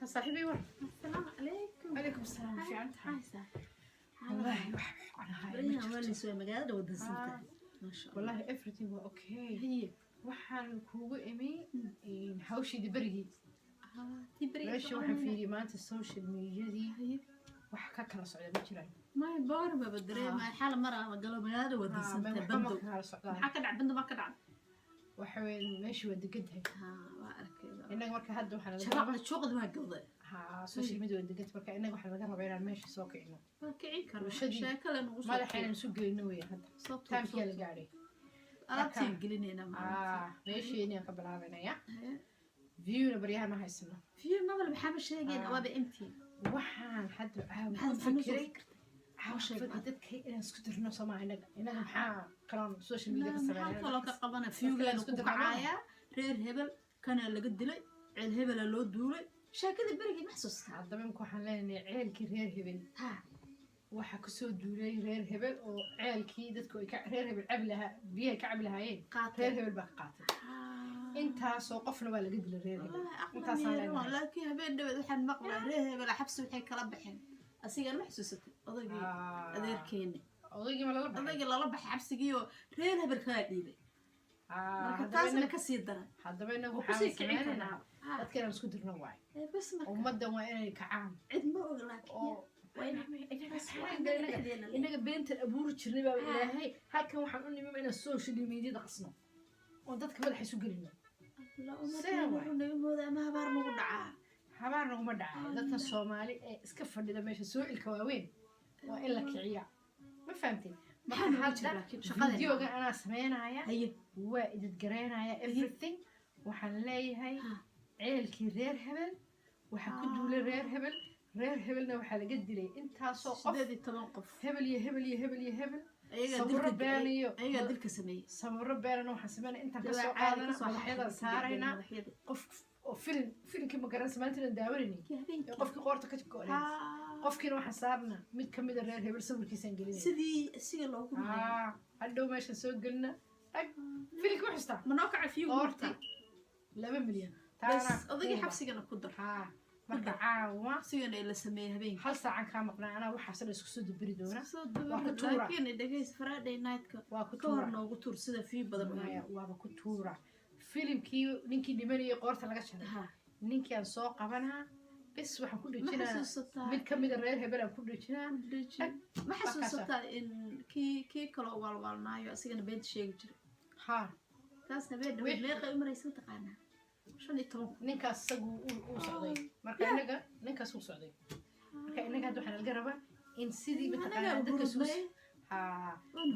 صاحبي ورا. السلام عليكم. وعليكم السلام. في عنك عايزة والله وح على هاي بريها ولا سوى مقادة ودنسنتها ما شاء الله. والله everything was okay. هي waxaan kuugu imi hawshii berigii تبري meesha waxaan fiiriyay maanta social media-dii wax ka kala socda ma jiraan ما يبار ما بدري ما حالة مرة قالوا مقادة ودنسنتها bando بندو kala socdaan maxaa ka dhac bando ma ka dhac waxa weyn meesha waa degantahay waa arkay inaga marka hadda waxaan laga shabaqda shuuqad waa gawday social media waa degantahay marka inaga waxaan laga rabaa inaan meesha soo kicino waa kicin karno bulshadii sheekale nagu soo madaxayna isu gelino weeyaan hadda taamkiya la gaadhay alaabtiin gelinayna meesheeni ka bilaabanaya viewna baryaha ma haysano view ma bal maxaa sheegeen waaba intii waxaan hadda fikiray dadka inaan isku dirno Soomaa inaga maxaa kalan social media ka sameeyay kaloo ka qabana viewgeena ku kacaaya reer hebel kana laga dilay ceel hebel loo duulay sheekada berigi maxsuus haddaba imka waxaan leenahay ceelkii reer hebel waxa ku soo duulay reer hebel oo ceelkii dadku ay ka reer hebel cablaha biyaha ka cablahaayeen reer hebel baa ka qaatay intaasoo qofna waa laga dilay reer hebel intaas aan leenahay laakiin habeen dhaweed waxaan maqlay reer hebel xabsi waxay kala baxeen asiga ma xasuusatay odaygii adeerkeena odaygii lala baxay xabsigii oo reer hebel kala dhiibay marka taasna ka sii daran haddaba inagu waxaan sameeynaa dadka inaan isku dirno waay ummaddan waa inay kacaan cid ma og laakiin inaga beentan abuuri jirnay baa ilaahay halkan waxaan u nimay inaan social media qasno oo dadka madaxa isu gelino habaar naguma dhacaa dadka Soomaali ee iska fadhida meesha sooilka waaweyn waa in la kiciya ma fahamtay videoga anaa sameynaya waa idid gareynaya everything waxaan leeyahay ceelkii reer hebel waxa ku duulay reer hebelna waxaa laga dilay intaasoo qof hebel iyo hebel iyo hebel iyo hebel sabro been iyo ayaga dilka sameeyay sabro been waxaan sameynaa intaan ka soo qaadana madaxyada saarayna qof oo filimkii ma garan samayntina daawanayni qofkii qoorta ka go'ay qofkiina waxaan saarna mid ka mid ah reer hebel sawirkiisaan gelinay sidii siga loogu rumeeyay hadhow meesha soo gelina filimkii wuxuu istaa ma noo kacay fiyu qoorta 2 milyan taana odagii xabsigana ku dar marka caawa sigana la sameeyay habeenkii hal saacan ka maqnaa ana waxa la isku soo dibiri doona waa ku tuura laakiin dhageys Friday night-ka waa ku tuura noogu tuur sida fii badan waa ku tuura filimkii ninkii dhimanayay qoorta laga jaray ninkii aan soo qabanaa bas waxaan ku dhijinaa mid ka mid ah reer hebel aan ku dhijinaa ma xasuusataa in kii kale oo walwalnaayo asigana beed sheegi jiray taas habeen meeqa umaraysan taqaanaa 15 ninkaas isagu uu socday marka inaga ninkaas uu socday marka inaga hadda waxaan laga rabaa in sidii mataqaanaa dadka suus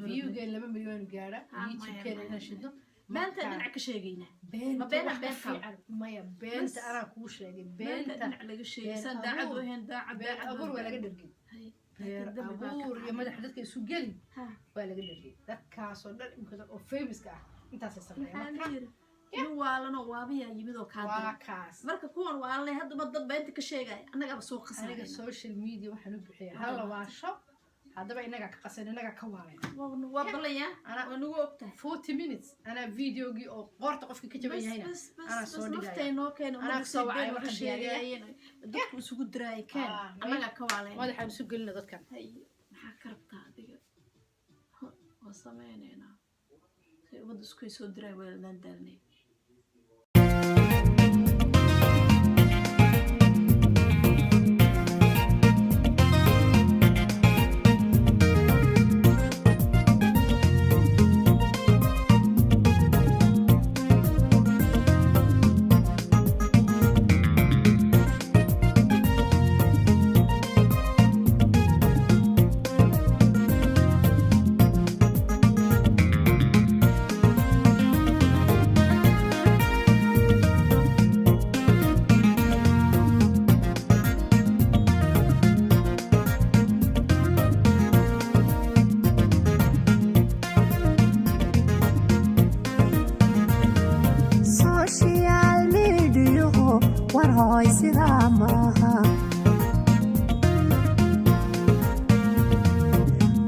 viewga 2 milyan gaara youtube-keena inaan shidno beenta dhinac ka sheegayna ma beenta maya beenta anaa kuu sheegay beenta dhinac laga sheegaysan daacad u ahayn daacad abuur waa laga dhargay beer abuur iyo madaxa dadka isu geli waa laga dhargay dadkaasoo dhan imkada oo famous ah intaasay sameeyaan waalano waabiya yimid oo ka marka kuwan waalay hadaba dad beenta ka sheegay annaga soo qasay aniga social media waxaan u bixiyaa hal waasho hadaba inaga ka qasan inaga ka waalay waa balaya ana nagu ogtahay 40 minutes ana videogi oo qoorta qofka ka jaban yahayna ana soo dhigay naftayno keen ana soo wacay waxa sheegayeen dadku isugu diray keen anaga ka waalay madaxa isu gelina dadkan maxaa ka rabtaa adiga waa sameeynayna si wada isku soo diray weelan darnay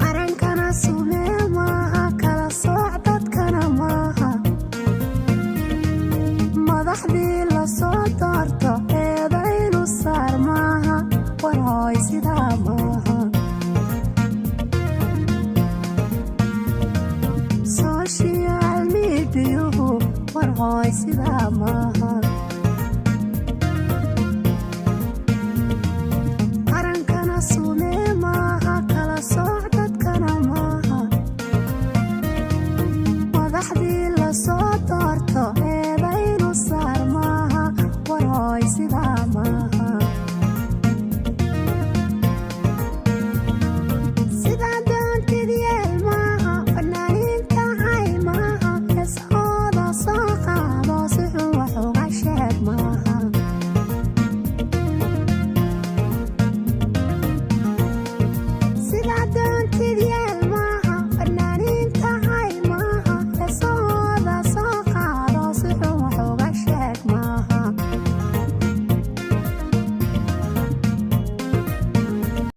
arankana sumee maaha kala sooc dadkana maaha madaxdii la soo doorto eedaynu saa hooy sidaa maahan